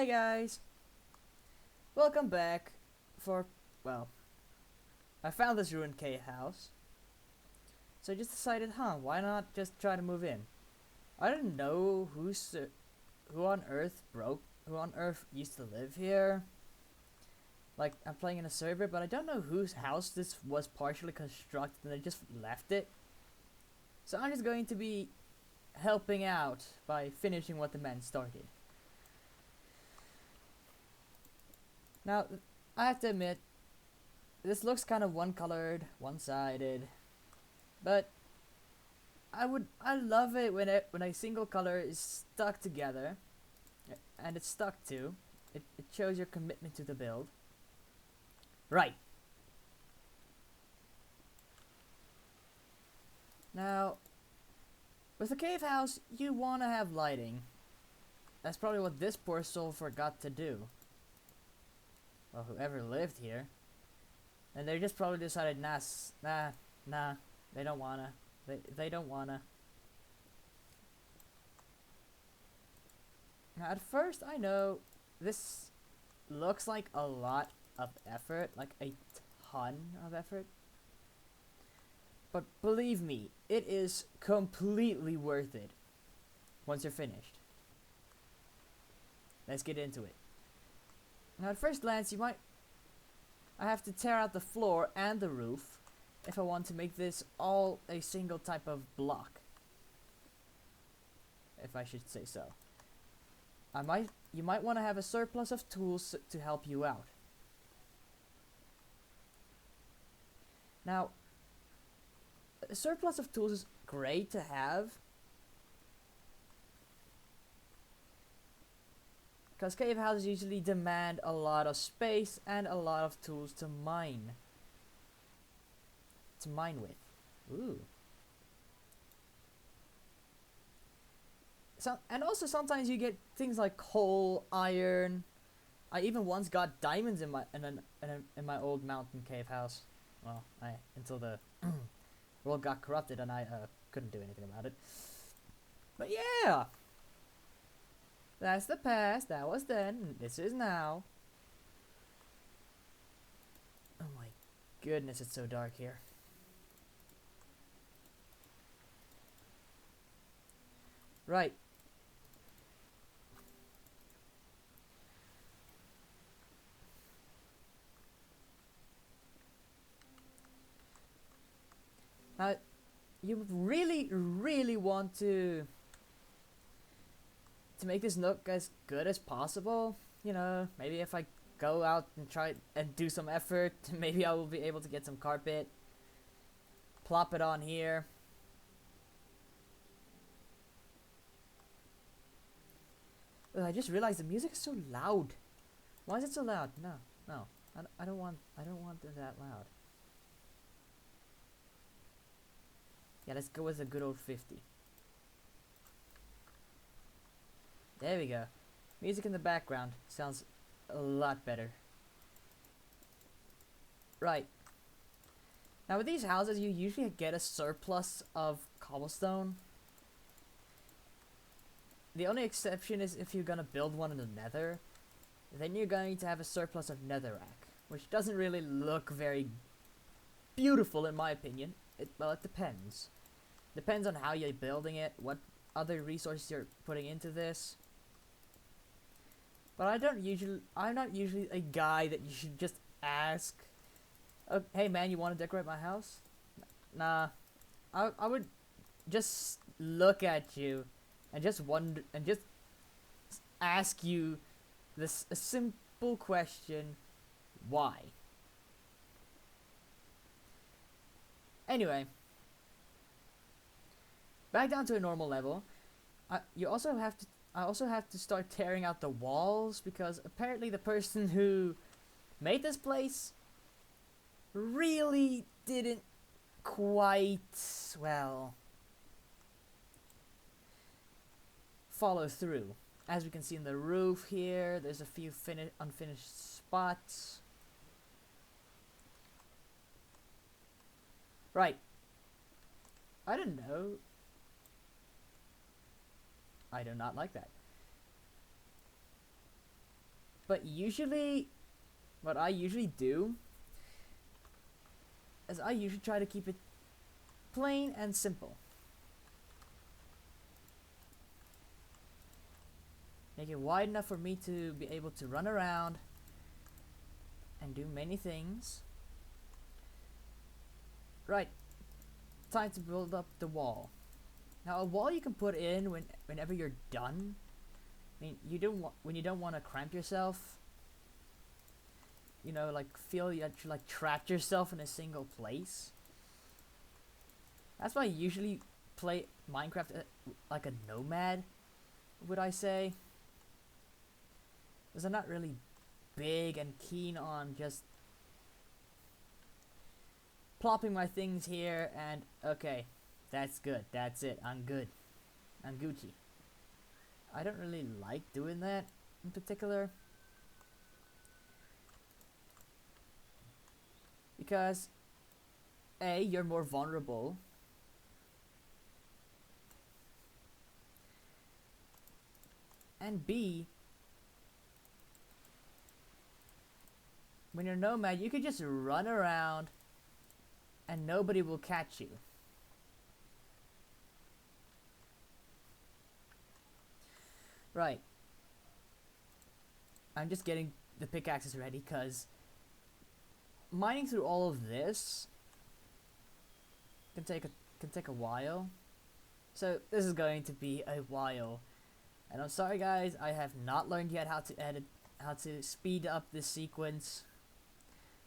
Hey guys, welcome back for, well, I found this ruined cave house, so I just decided, why not just try to move in? I don't know who on earth used to live here. Like, I'm playing in a server, but I don't know whose house this was partially constructed and they just left it. So I'm just going to be helping out by finishing what the man started. Now, I have to admit, this looks kind of one-colored, one-sided, but I love it when a single color is stuck together, and it's stuck to. It shows your commitment to the build. Right. Now, with a cave house, you want to have lighting. That's probably what this poor soul forgot to do. Well, whoever lived here. And they just probably decided, nah, they don't wanna. They don't wanna. Now, at first, I know this looks like a lot of effort, like a ton of effort. But believe me, it is completely worth it once you're finished. Let's get into it. Now, at first glance, I have to tear out the floor and the roof if I want to make this all a single type of block. If I should say so. You might want to have a surplus of tools to help you out. Now, a surplus of tools is great to have, because cave houses usually demand a lot of space and a lot of tools to mine. With. Ooh. And also sometimes you get things like coal, iron. I even once got diamonds in my old mountain cave house. Well, until the world got corrupted and I couldn't do anything about it. But yeah, that's the past. That was then. This is now. Oh my goodness, it's so dark here. Right. Now, you really want to make this look as good as possible. You know, maybe if I go out and try and do some effort, maybe I will be able to get some carpet, plop it on here. Ugh, I just realized the music is so loud. Why is it so loud? No, I don't want it that loud. Yeah, let's go with a good old 50. There we go. Music in the background sounds a lot better. Right. Now with these houses, you usually get a surplus of cobblestone. The only exception is if you're gonna build one in the nether, then you're going to have a surplus of netherrack, which doesn't really look very beautiful in my opinion. Well, it depends. Depends on how you're building it, what other resources you're putting into this. But I'm not usually a guy that you should just ask, oh, hey man, you want to decorate my house? Nah, I would just look at you and just wonder and just ask you this a simple question: why? Anyway, back down to a normal level. I also have to start tearing out the walls because apparently the person who made this place really didn't quite, well, follow through. As we can see in the roof here, there's a few unfinished spots. Right. I don't know. I do not like that. But usually, what I usually do is I usually try to keep it plain and simple. Make it wide enough for me to be able to run around and do many things. Right, time to build up the wall. Now a wall you can put in whenever you're done. I mean, when you don't want to cramp yourself. You know, like feel that you like trapped yourself in a single place. That's why I usually play Minecraft like a nomad, would I say? Because I'm not really big and keen on just plopping my things here and okay, that's good, that's it, I'm good, I'm Gucci. I don't really like doing that in particular because A, you're more vulnerable, and B, when you're nomad you can just run around and nobody will catch you. Right. I'm just getting the pickaxes ready because mining through all of this can take a while. So this is going to be a while. And I'm sorry guys, I have not learned yet how to edit, how to speed up this sequence.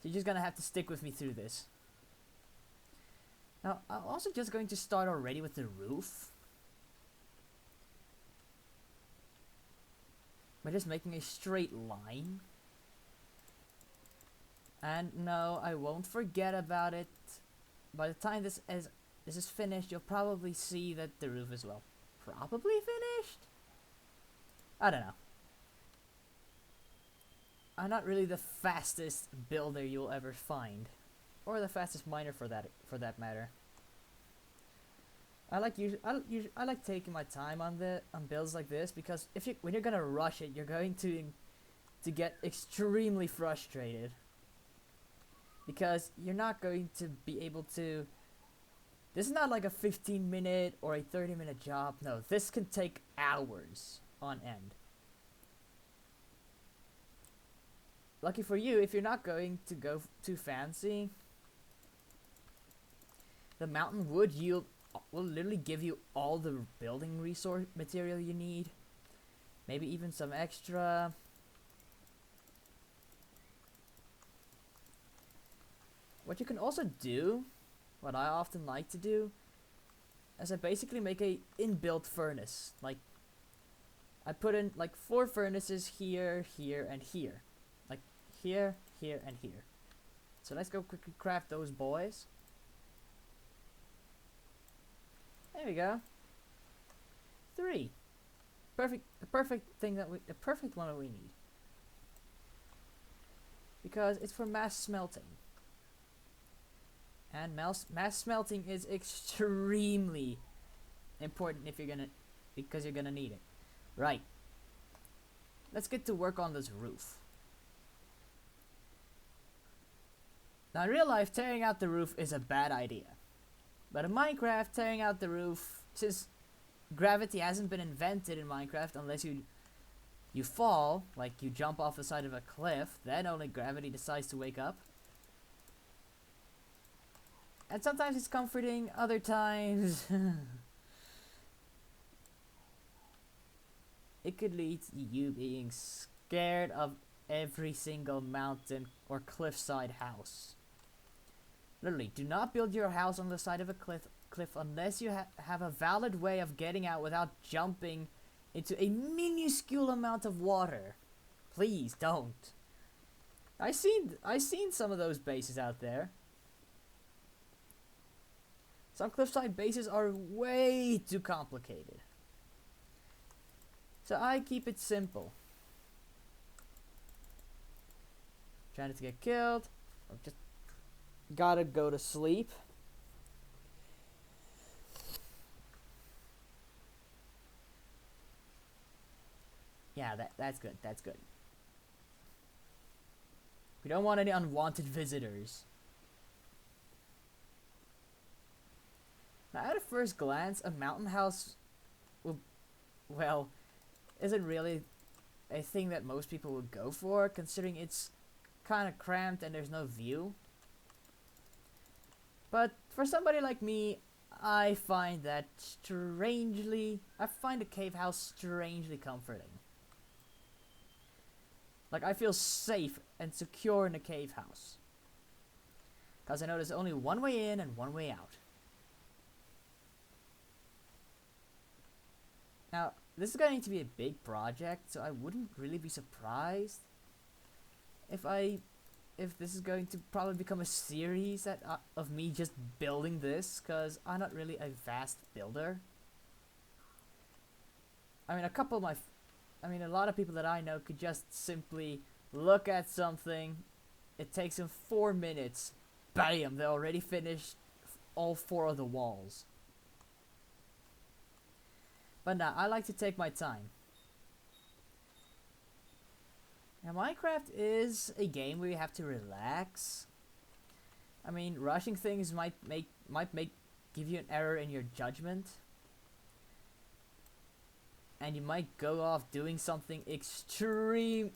So you're just gonna have to stick with me through this. Now, I'm also just going to start already with the roof. By just making a straight line. And no, I won't forget about it. By the time this is finished, you'll probably see that the roof is, well, probably finished? I don't know. I'm not really the fastest builder you'll ever find. Or the fastest miner for that matter. I like taking my time on builds like this because when you're gonna rush it, you're going to get extremely frustrated because you're not going to be able to. This is not like a 15-minute or a 30-minute job. No, this can take hours on end. Lucky for you, if you're not going to go too fancy, the mountain wood yield will literally give you all the building resource material you need. Maybe even some extra. What you can also do, what I often like to do, is I basically make a inbuilt furnace. Like, I put in like 4 furnaces here, here, and here. Like, here, here, and here. So let's go quickly craft those boys. There we go. 3. Perfect. The perfect one that we need. Because it's for mass smelting. And mass smelting is extremely important because you're gonna need it. Right. Let's get to work on this roof. Now in real life, tearing out the roof is a bad idea. But in Minecraft, tearing out the roof, since gravity hasn't been invented in Minecraft unless you fall, like you jump off the side of a cliff, then only gravity decides to wake up. And sometimes it's comforting, other times it could lead to you being scared of every single mountain or cliffside house. Literally, do not build your house on the side of a cliff unless you have a valid way of getting out without jumping into a minuscule amount of water. Please don't. I seen some of those bases out there. Some cliffside bases are way too complicated. So I keep it simple. Trying not to get killed, or just gotta go to sleep. Yeah, that's good. That's good. We don't want any unwanted visitors. Now, at a first glance, a mountain house will, well, isn't really a thing that most people would go for, considering it's kind of cramped and there's no view. But for somebody like me, I find a cave house strangely comforting. Like, I feel safe and secure in a cave house. Because I know there's only one way in and one way out. Now, this is going to be a big project, so I wouldn't really be surprised if this is going to probably become a series of me just building this, because I'm not really a vast builder. I mean, a lot of people that I know could just simply look at something, it takes them 4 minutes, bam, they already finished all 4 of the walls. But nah, I like to take my time. Now, Minecraft is a game where you have to relax. I mean, rushing things might give you an error in your judgment. And you might go off doing something extreme,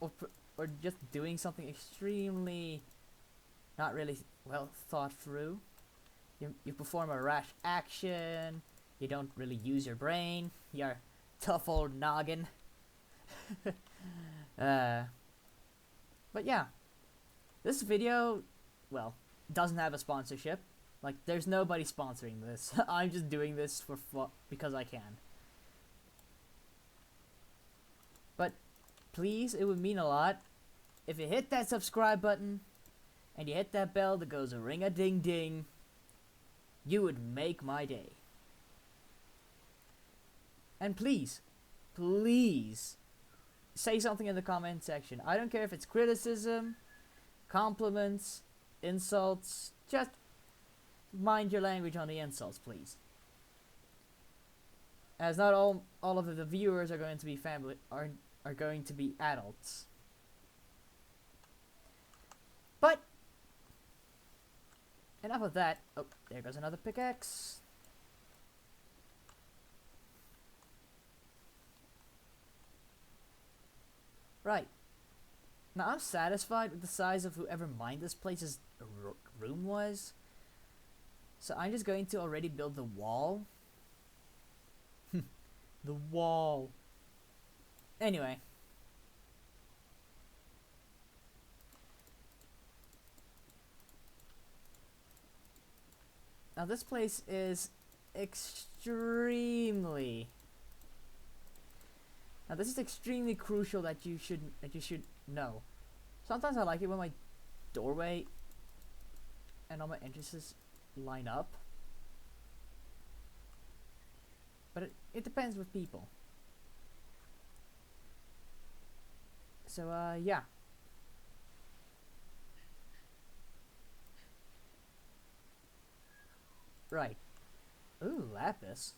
or just doing something extremely not really well thought through. You perform a rash action. You don't really use your brain. Your tough old noggin. But yeah, this video, well, doesn't have a sponsorship. Like, there's nobody sponsoring this. I'm just doing this because I can. But please, it would mean a lot if you hit that subscribe button and you hit that bell that goes a ring-a-ding-ding. You would make my day. And please, say something in the comment section. I don't care if it's criticism, compliments, insults. Just mind your language on the insults, please. As not all of the viewers are going to be are going to be adults. But enough of that. Oh, there goes another pickaxe. Right. Now, I'm satisfied with the size of whoever mined this place's room was. So I'm just going to already build the wall. The wall. Anyway. Now, this place is extremely... Now, this is extremely crucial that you should know. Sometimes I like it when my doorway and all my entrances line up. But it depends with people. So, yeah. Right. Ooh, lapis.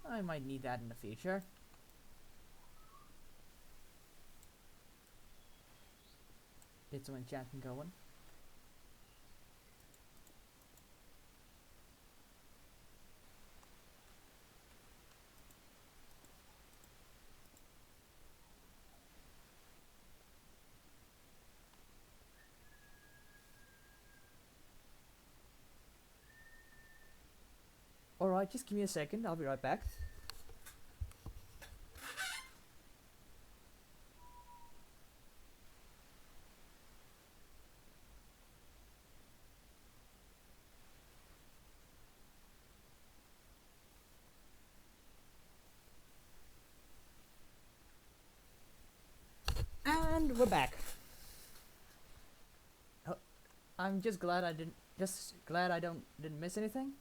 I might need that in the future. Get some enchanting going. Alright, just give me a second, I'll be right back. And we're back. Oh, I'm just glad I didn't miss anything.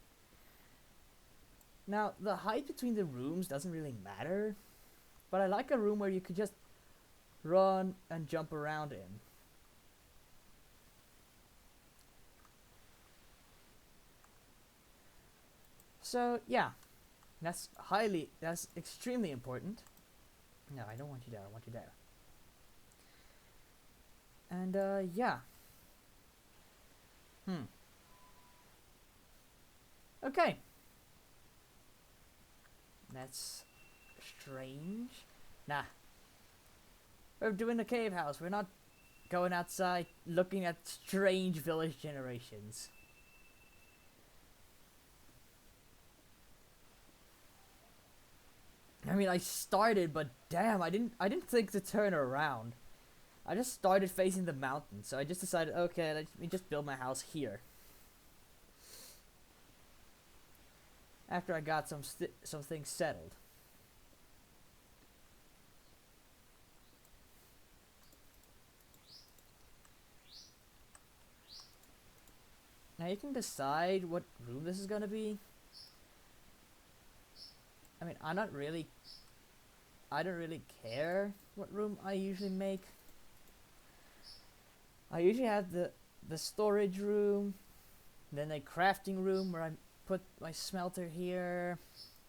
Now, the height between the rooms doesn't really matter, but I like a room where you could just run and jump around in. So, yeah, that's extremely important. No, I don't want you there, I want you there. And yeah. Okay. That's strange. Nah. We're doing the cave house. We're not going outside looking at strange village generations. I mean, I started, but damn, I didn't think to turn around. I just started facing the mountain, so I just decided, okay, let me just build my house here. After I got some things settled. Now you can decide what room this is gonna be. I mean, I don't really care what room I usually make. I usually have the storage room, then a crafting room where I put my smelter here,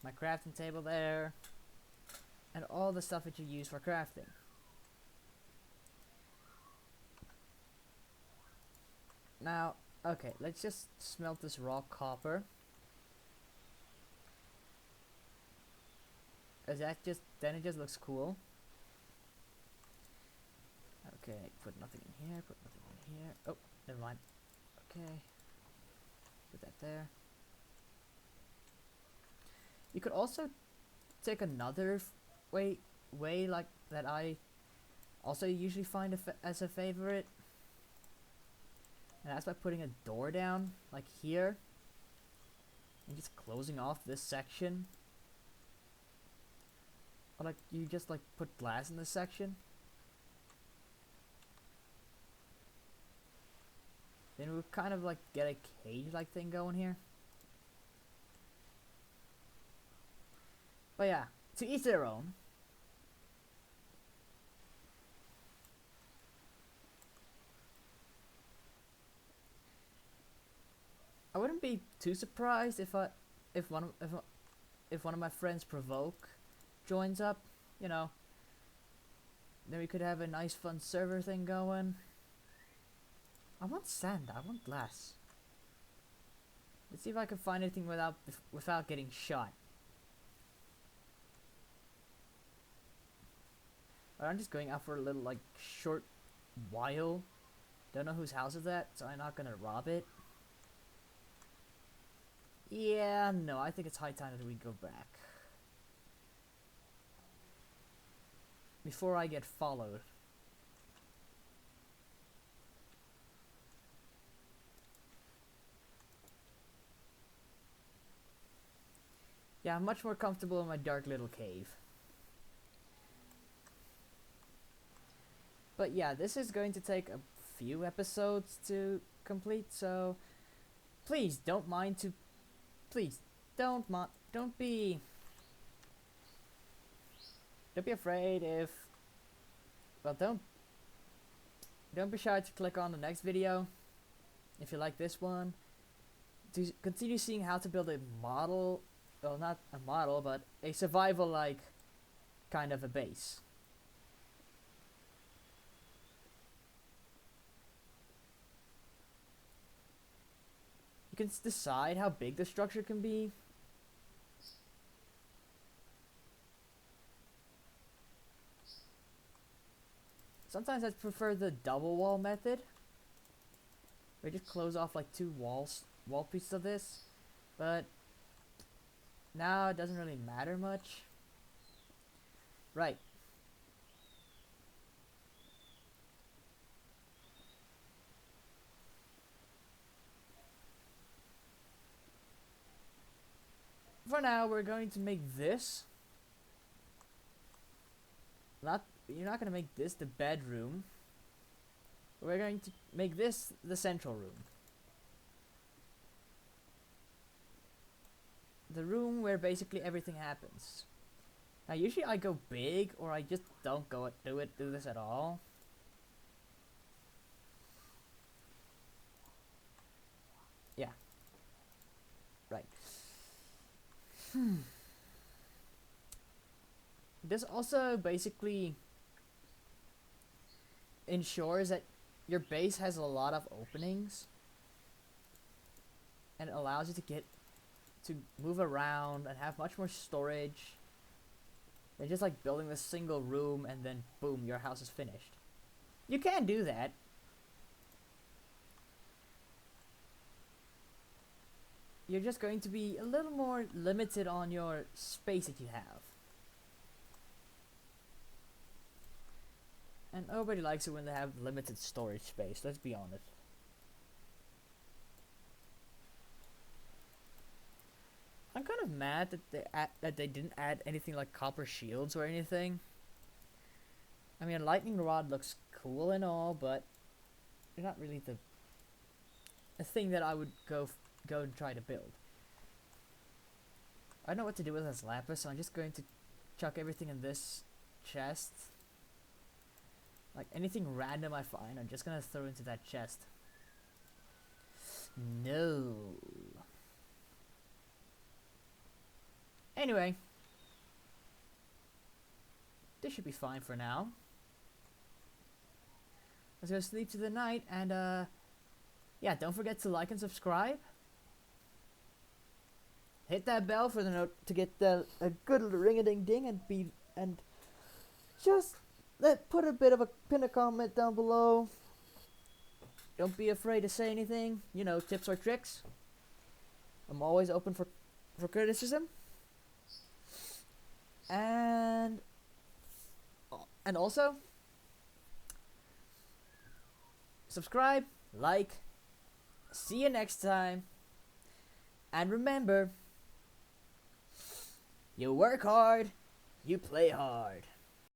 my crafting table there, and all the stuff that you use for crafting. Now, okay, let's just smelt this raw copper. Is that just, then it just looks cool. Okay, put nothing in here, put nothing in here. Oh, never mind. Okay, put that there. You could also take another way like that I also usually find as a favorite. And that's by putting a door down, like here. And just closing off this section. Or like, you just like put glass in this section. Then we'll kind of like get a cage-like thing going here. But yeah, to each their own. I wouldn't be too surprised if one of my friends Provoke joins up, you know. Then we could have a nice fun server thing going. I want sand, I want glass. Let's see if I can find anything without getting shot. I'm just going out for a little like short while. Don't know whose house is that, so I'm not gonna rob it. Yeah, no, I think it's high time that we go back. Before I get followed. Yeah, I'm much more comfortable in my dark little cave. But yeah, this is going to take a few episodes to complete, so please don't mind to please don't be afraid if well don't be shy to click on the next video if you like this one to continue seeing how to build a model, well, not a model but a survival like kind of a base. You can decide how big the structure can be. Sometimes I prefer the double wall method, where you just close off like two wall pieces of this, but now it doesn't really matter much. Right. For now, we're going to make this. You're not going to make this the bedroom. We're going to make this the central room. The room where basically everything happens. Now, usually I go big, or I just don't do this at all. Yeah. Right. This also basically ensures that your base has a lot of openings, and it allows you to move around and have much more storage than just like building this single room and then boom, your house is finished. You can do that. You're just going to be a little more limited on your space that you have. And nobody likes it when they have limited storage space, let's be honest. I'm kind of mad that they didn't add anything like copper shields or anything. I mean, a lightning rod looks cool and all, but they're not really a thing that I would go and try to build. I don't know what to do with this lapis, so I'm just going to chuck everything in this chest. Like anything random I find, I'm just gonna throw into that chest. No. Anyway, this should be fine for now. Let's go sleep to the night, and yeah, don't forget to like and subscribe. Hit that bell for the note to get a good ring-a-ding-ding, and just put a bit of a pin a comment down below. Don't be afraid to say anything, you know, tips or tricks. I'm always open for criticism. And also subscribe, like, see you next time, and remember, you work hard, you play hard.